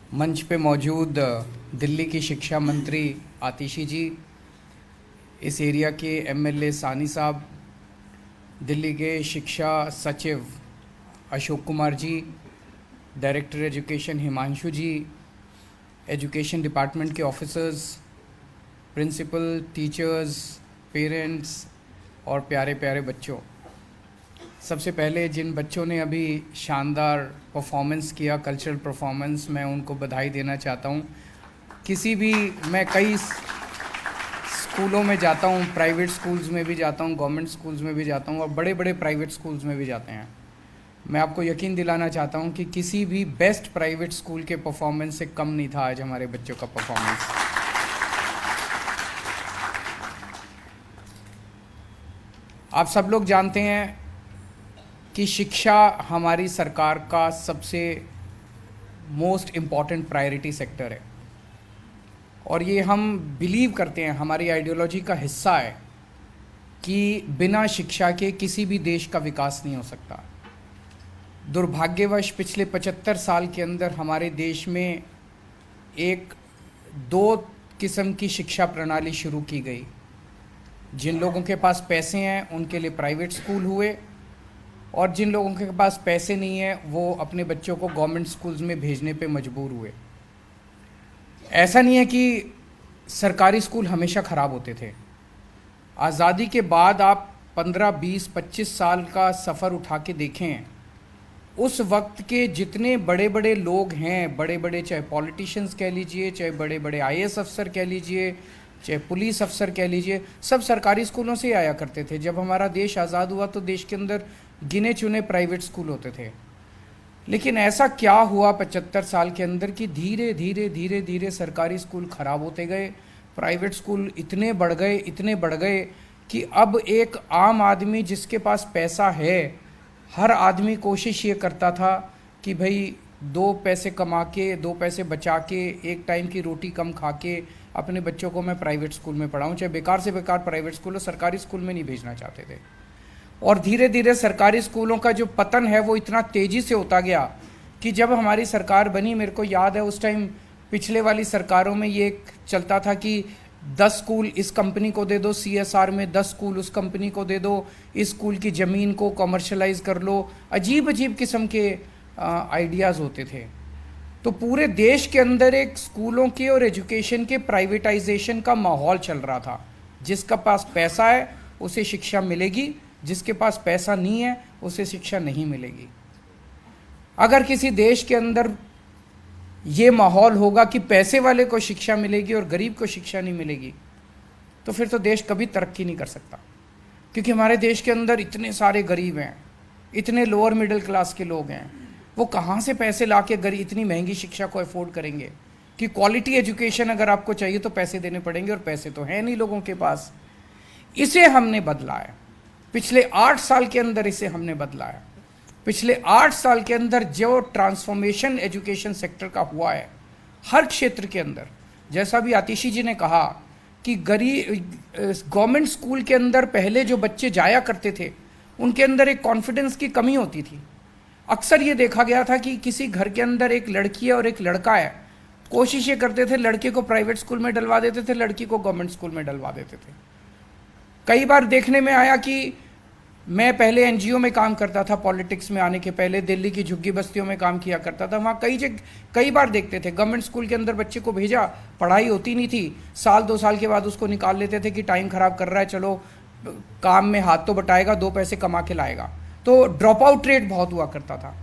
मंच पे मौजूद दिल्ली की शिक्षा मंत्री आतिशी जी, इस एरिया के एमएलए सानी साहब, दिल्ली के शिक्षा सचिव अशोक कुमार जी, डायरेक्टर एजुकेशन हिमांशु जी, एजुकेशन डिपार्टमेंट के ऑफिसर्स, प्रिंसिपल, टीचर्स, पेरेंट्स और प्यारे प्यारे बच्चों, सबसे पहले जिन बच्चों ने अभी शानदार परफॉर्मेंस किया, कल्चरल परफॉर्मेंस, मैं उनको बधाई देना चाहता हूँ। मैं कई स्कूलों में जाता हूँ, प्राइवेट स्कूल्स में भी जाता हूँ, गवर्नमेंट स्कूल्स में भी जाता हूँ और बड़े बड़े प्राइवेट स्कूल्स में भी जाते हैं। मैं आपको यकीन दिलाना चाहता हूँ कि किसी भी बेस्ट प्राइवेट स्कूल के परफॉर्मेंस से कम नहीं था आज हमारे बच्चों का परफॉर्मेंस। आप सब लोग जानते हैं कि शिक्षा हमारी सरकार का सबसे मोस्ट इम्पॉर्टेंट प्रायोरिटी सेक्टर है और ये हम बिलीव करते हैं, हमारी आइडियोलॉजी का हिस्सा है कि बिना शिक्षा के किसी भी देश का विकास नहीं हो सकता। दुर्भाग्यवश पिछले 75 साल के अंदर हमारे देश में दो किस्म की शिक्षा प्रणाली शुरू की गई। जिन लोगों के पास पैसे हैं उनके लिए प्राइवेट स्कूल हुए और जिन लोगों के पास पैसे नहीं है वो अपने बच्चों को गवर्नमेंट स्कूल्स में भेजने पे मजबूर हुए। ऐसा नहीं है कि सरकारी स्कूल हमेशा ख़राब होते थे। आज़ादी के बाद आप 15, 20, 25 साल का सफ़र उठा के देखें, उस वक्त के जितने बड़े बड़े लोग हैं, बड़े बड़े चाहे पॉलिटिशियंस कह लीजिए, चाहे बड़े बड़े आईएएस अफसर कह लीजिए, चाहे पुलिस अफसर कह लीजिए, सब सरकारी स्कूलों से ही आया करते थे। जब हमारा देश आज़ाद हुआ तो देश के अंदर गिने चुने प्राइवेट स्कूल होते थे। लेकिन ऐसा क्या हुआ 75 साल के अंदर कि धीरे धीरे धीरे धीरे सरकारी स्कूल ख़राब होते गए, प्राइवेट स्कूल इतने बढ़ गए कि अब एक आम आदमी जिसके पास पैसा है, हर आदमी कोशिश ये करता था कि भाई 2 पैसे कमा के, 2 पैसे बचा के, एक टाइम की रोटी कम खा के अपने बच्चों को मैं प्राइवेट स्कूल में पढ़ाऊँ, चाहे बेकार से बेकार प्राइवेट स्कूल हो, सरकारी स्कूल में नहीं भेजना चाहते थे। और धीरे धीरे सरकारी स्कूलों का जो पतन है वो इतना तेज़ी से होता गया कि जब हमारी सरकार बनी, मेरे को याद है उस टाइम पिछले वाली सरकारों में ये चलता था कि 10 स्कूल इस कंपनी को दे दो, CSR में 10 स्कूल उस कंपनी को दे दो, इस स्कूल की ज़मीन को कमर्शलाइज कर लो। अजीब अजीब किस्म के आइडियाज़ होते थे। तो पूरे देश के अंदर एक स्कूलों के और एजुकेशन के प्राइवेटाइजेशन का माहौल चल रहा था। जिसका पास पैसा है उसे शिक्षा मिलेगी, जिसके पास पैसा नहीं है उसे शिक्षा नहीं मिलेगी। अगर किसी देश के अंदर ये माहौल होगा कि पैसे वाले को शिक्षा मिलेगी और गरीब को शिक्षा नहीं मिलेगी, तो फिर तो देश कभी तरक्की नहीं कर सकता। क्योंकि हमारे देश के अंदर इतने सारे गरीब हैं, इतने लोअर मिडिल क्लास के लोग हैं, वो कहाँ से पैसे ला के इतनी महंगी शिक्षा को अफोर्ड करेंगे? कि क्वालिटी एजुकेशन अगर आपको चाहिए तो पैसे देने पड़ेंगे और पैसे तो हैं नहीं लोगों के पास। इसे हमने बदला है पिछले 8 साल के अंदर, इसे हमने बदला है। पिछले 8 साल के अंदर जो ट्रांसफॉर्मेशन एजुकेशन सेक्टर का हुआ है हर क्षेत्र के अंदर, जैसा भी आतिशी जी ने कहा कि गवर्नमेंट स्कूल के अंदर पहले जो बच्चे जाया करते थे उनके अंदर एक कॉन्फिडेंस की कमी होती थी। अक्सर ये देखा गया था कि किसी घर के अंदर एक लड़की है और एक लड़का है, कोशिश ये करते थे लड़के को प्राइवेट स्कूल में डलवा देते थे, लड़की को गवर्नमेंट स्कूल में डलवा देते थे। कई बार देखने में आया कि मैं पहले एनजीओ में काम करता था, पॉलिटिक्स में आने के पहले दिल्ली की झुग्गी बस्तियों में काम किया करता था। वहाँ कई बार देखते थे गवर्नमेंट स्कूल के अंदर बच्चे को भेजा, पढ़ाई होती नहीं थी, साल 2 साल के बाद उसको निकाल लेते थे कि टाइम ख़राब कर रहा है, चलो काम में हाथ तो बटाएगा, 2 पैसे कमा के लाएगा। तो ड्रॉप आउट रेट बहुत हुआ करता था।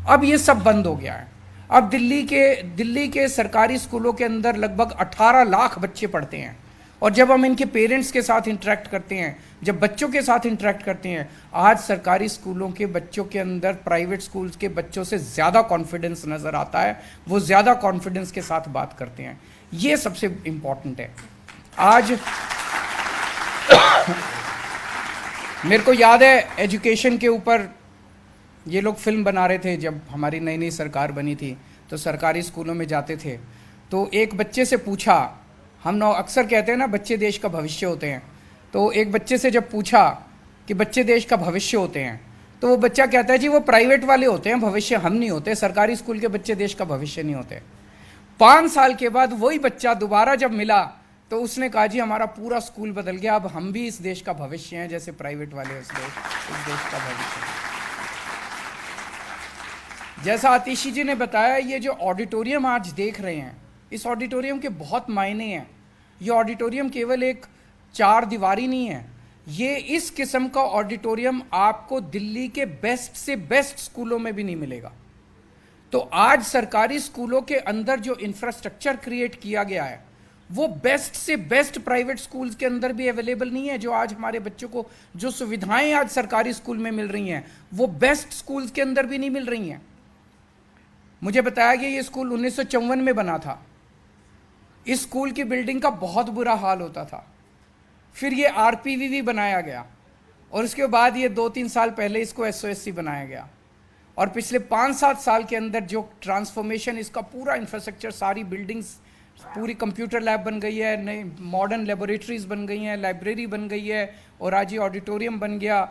अब ये सब बंद हो गया है। अब दिल्ली के सरकारी स्कूलों के अंदर लगभग 18 लाख बच्चे पढ़ते हैं और जब हम इनके पेरेंट्स के साथ इंटरेक्ट करते हैं, जब बच्चों के साथ इंटरेक्ट करते हैं, आज सरकारी स्कूलों के बच्चों के अंदर प्राइवेट स्कूल्स के बच्चों से ज़्यादा कॉन्फिडेंस नज़र आता है। वो ज़्यादा कॉन्फिडेंस के साथ बात करते हैं। ये सबसे इम्पॉर्टेंट है। आज मेरे को याद है एजुकेशन के ऊपर ये लोग फिल्म बना रहे थे। जब हमारी नई नई सरकार बनी थी तो सरकारी स्कूलों में जाते थे तो एक बच्चे से पूछा, हम अक्सर कहते हैं ना बच्चे देश का भविष्य होते हैं, तो एक बच्चे से जब पूछा कि बच्चे देश का भविष्य होते हैं तो वो बच्चा कहता है जी वो प्राइवेट वाले होते हैं भविष्य, हम नहीं होते, सरकारी स्कूल के बच्चे देश का भविष्य नहीं होते। 5 साल के बाद वही बच्चा दोबारा जब मिला तो उसने कहा जी हमारा पूरा स्कूल बदल गया, अब हम भी इस देश का भविष्य हैं, जैसे प्राइवेट वाले इस देश का भविष्य हैं। जैसा आतिशी जी ने बताया, ये जो ऑडिटोरियम आज देख रहे हैं, इस ऑडिटोरियम के बहुत मायने हैं। ये ऑडिटोरियम केवल एक 4 दीवारी नहीं है, ये इस किस्म का ऑडिटोरियम आपको दिल्ली के बेस्ट से बेस्ट स्कूलों में भी नहीं मिलेगा। तो आज सरकारी स्कूलों के अंदर जो इंफ्रास्ट्रक्चर क्रिएट किया गया है वो बेस्ट से बेस्ट प्राइवेट स्कूल्स के अंदर भी अवेलेबल नहीं है। जो आज हमारे बच्चों को जो सुविधाएं आज सरकारी स्कूल में मिल रही हैं वो बेस्ट स्कूल्स के अंदर भी नहीं मिल रही हैं। मुझे बताया गया ये स्कूल 1954 में बना था। इस स्कूल की बिल्डिंग का बहुत बुरा हाल होता था। फिर ये आरपीवीवी बनाया गया और उसके बाद ये 2-3 साल पहले इसको एसओएससी बनाया गया। और पिछले 5-7 साल के अंदर जो ट्रांसफॉर्मेशन, इसका पूरा इंफ्रास्ट्रक्चर, सारी बिल्डिंग्स, पूरी कंप्यूटर लैब बन गई है, नई मॉडर्न लेबोरेटरीज बन गई हैं, लाइब्रेरी बन गई है और आज ये ऑडिटोरियम बन गया।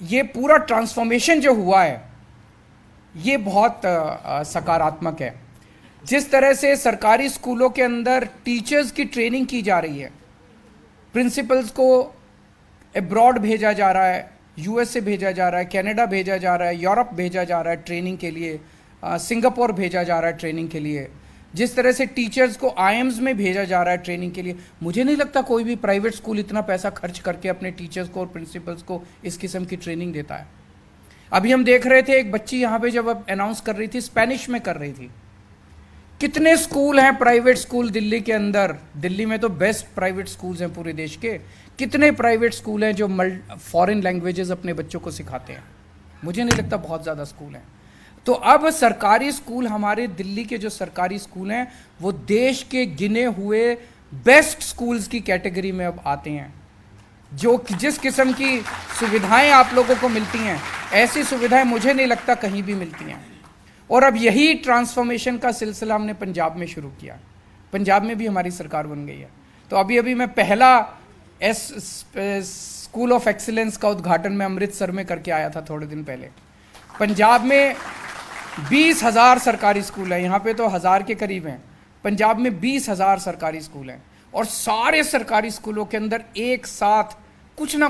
ये पूरा ट्रांसफॉर्मेशन जो हुआ है ये बहुत सकारात्मक है। जिस तरह से सरकारी स्कूलों के अंदर टीचर्स की ट्रेनिंग की जा रही है, प्रिंसिपल्स को अब्रॉड भेजा जा रहा है, यूएसए भेजा जा रहा है, कनाडा भेजा जा रहा है, यूरोप भेजा जा रहा है ट्रेनिंग के लिए, सिंगापुर भेजा जा रहा है ट्रेनिंग के लिए, जिस तरह से टीचर्स को आईएम्स में भेजा जा रहा है ट्रेनिंग के लिए, मुझे नहीं लगता कोई भी प्राइवेट स्कूल इतना पैसा खर्च करके अपने टीचर्स को और प्रिंसिपल्स को इस किस्म की ट्रेनिंग देता है। अभी हम देख रहे थे एक बच्ची यहाँ पे जब अनाउंस कर रही थी, स्पेनिश में कर रही थी। कितने स्कूल हैं प्राइवेट स्कूल दिल्ली के अंदर? दिल्ली में तो बेस्ट प्राइवेट स्कूल्स हैं पूरे देश के। कितने प्राइवेट स्कूल हैं जो फॉरेन लैंग्वेजेस अपने बच्चों को सिखाते हैं? मुझे नहीं लगता बहुत ज़्यादा स्कूल हैं। तो अब सरकारी स्कूल, हमारे दिल्ली के जो सरकारी स्कूल हैं वो देश के गिने हुए बेस्ट स्कूल्स की कैटेगरी में अब आते हैं। जो जिस किस्म की सुविधाएं आप लोगों को मिलती हैं, ऐसी सुविधाएं मुझे नहीं लगता कहीं भी मिलती हैं। और अब यही ट्रांसफॉर्मेशन का सिलसिला हमने पंजाब में शुरू किया। पंजाब में भी हमारी सरकार बन गई है। तो अभी मैं पहला स्कूल ऑफ एक्सीलेंस का उद्घाटन मैं अमृतसर में करके आया था थोड़े दिन पहले। पंजाब में 20,000 सरकारी स्कूल हैं, यहाँ पे तो 1000 के करीब हैं। पंजाब में 20,000 सरकारी स्कूल हैं और सारे सरकारी स्कूलों के अंदर एक साथ कुछ ना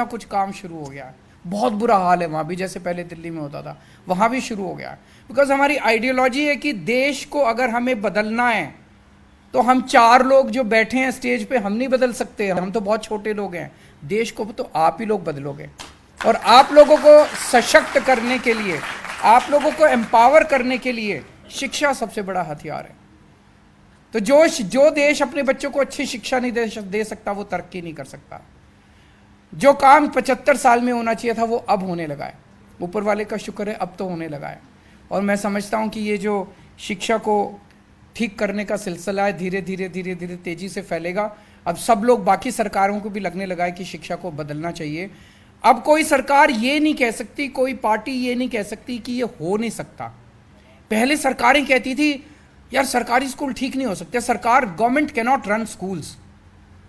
कुछ काम शुरू हो गया है। बहुत बुरा हाल है वहाँ भी, जैसे पहले दिल्ली में होता था वहाँ भी शुरू हो गया है। बिकॉज हमारी आइडियोलॉजी है कि देश को अगर हमें बदलना है तो हम 4 लोग जो बैठे हैं स्टेज पे हम नहीं बदल सकते, हम तो बहुत छोटे लोग हैं। देश को तो आप ही लोग बदलोगे। और आप लोगों को सशक्त करने के लिए, आप लोगों को एम्पावर करने के लिए शिक्षा सबसे बड़ा हथियार है। तो जो देश अपने बच्चों को अच्छी शिक्षा नहीं दे सकता वो तरक्की नहीं कर सकता। जो काम 75 साल में होना चाहिए था वो अब होने लगा है। ऊपर वाले का शुक्र है, अब तो होने लगा है। और मैं समझता हूँ कि ये जो शिक्षा को ठीक करने का सिलसिला है धीरे धीरे तेजी से फैलेगा। अब सब लोग, बाकी सरकारों को भी लगने लगा है कि शिक्षा को बदलना चाहिए। अब कोई सरकार ये नहीं कह सकती, कोई पार्टी ये नहीं कह सकती कि ये हो नहीं सकता। पहले सरकारें कहती थी यार सरकारी स्कूल ठीक नहीं हो सकते, government can not run schools.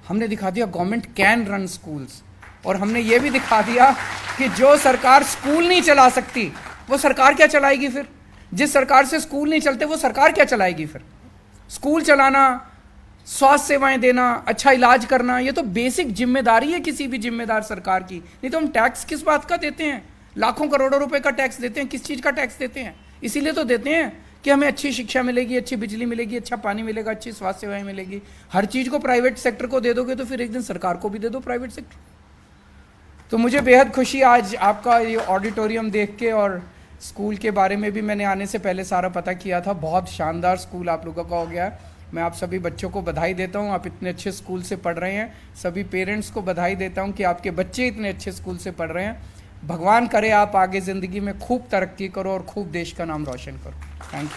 हमने दिखा दिया गवर्नमेंट कैन रन स्कूल्स। और हमने ये भी दिखा दिया कि जो सरकार स्कूल नहीं चला सकती वो सरकार क्या चलाएगी फिर? जिस सरकार से स्कूल नहीं चलते वो सरकार क्या चलाएगी फिर? स्कूल चलाना, स्वास्थ्य सेवाएं देना, अच्छा इलाज करना, ये तो बेसिक जिम्मेदारी है किसी भी जिम्मेदार सरकार की। नहीं तो हम टैक्स किस बात का देते हैं? लाखों करोड़ों रुपए का टैक्स देते हैं। किस चीज़ का टैक्स देते हैं? इसीलिए तो देते हैं कि हमें अच्छी शिक्षा मिलेगी, अच्छी बिजली मिलेगी, अच्छा पानी मिलेगा, अच्छी स्वास्थ्य सेवाएं मिलेगी। हर चीज़ को प्राइवेट सेक्टर को दे दोगे तो फिर एक दिन सरकार को भी दे दो प्राइवेट सेक्टर। तो मुझे बेहद खुशी आज आपका ये ऑडिटोरियम देख के, और स्कूल के बारे में भी मैंने आने से पहले सारा पता किया था। बहुत शानदार स्कूल आप लोगों का हो गया है। मैं आप सभी बच्चों को बधाई देता हूँ, आप इतने अच्छे स्कूल से पढ़ रहे हैं। सभी पेरेंट्स को बधाई देता हूँ कि आपके बच्चे इतने अच्छे स्कूल से पढ़ रहे हैं। भगवान करे आप आगे ज़िंदगी में खूब तरक्की करो और खूब देश का नाम रोशन करो। Thank you.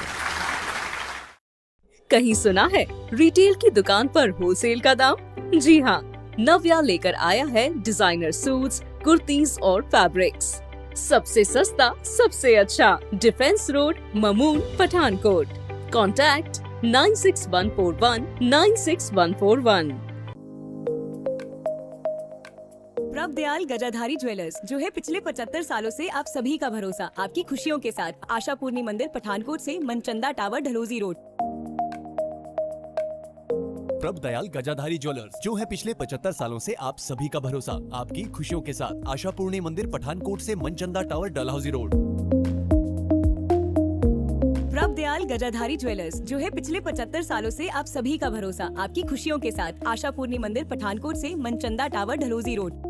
कहीं सुना है रिटेल की दुकान पर होलसेल का दाम? जी हाँ, नव्या लेकर आया है डिजाइनर सूट्स, कुर्तीज और फैब्रिक्स। सबसे सस्ता, सबसे अच्छा, defence road, Mamun, Pathankot. Contact 9614196141। Prabhdayal Gajadhari jewellers, जो है पिछले 75 सालों से आप सभी का भरोसा, आपकी खुशियों के साथ। आशा पूर्णी मंदिर, पठानकोट से मनचंदा टावर, ढलोजी रोड। प्रभ दयाल गजाधारी ज्वेलर्स, जो है पिछले 75 सालों से आप सभी का भरोसा, आपकी खुशियों के साथ। आशापूर्णी मंदिर, पठानकोट से मनचंदा टावर, डलहौजी रोड। प्रभ दयाल गजाधारी ज्वेलर्स, जो है पिछले 75 सालों से आप सभी का भरोसा, आपकी खुशियों के साथ। आशा पूर्णी मंदिर, पठानकोट से मनचंदा टावर, डलहौजी रोड।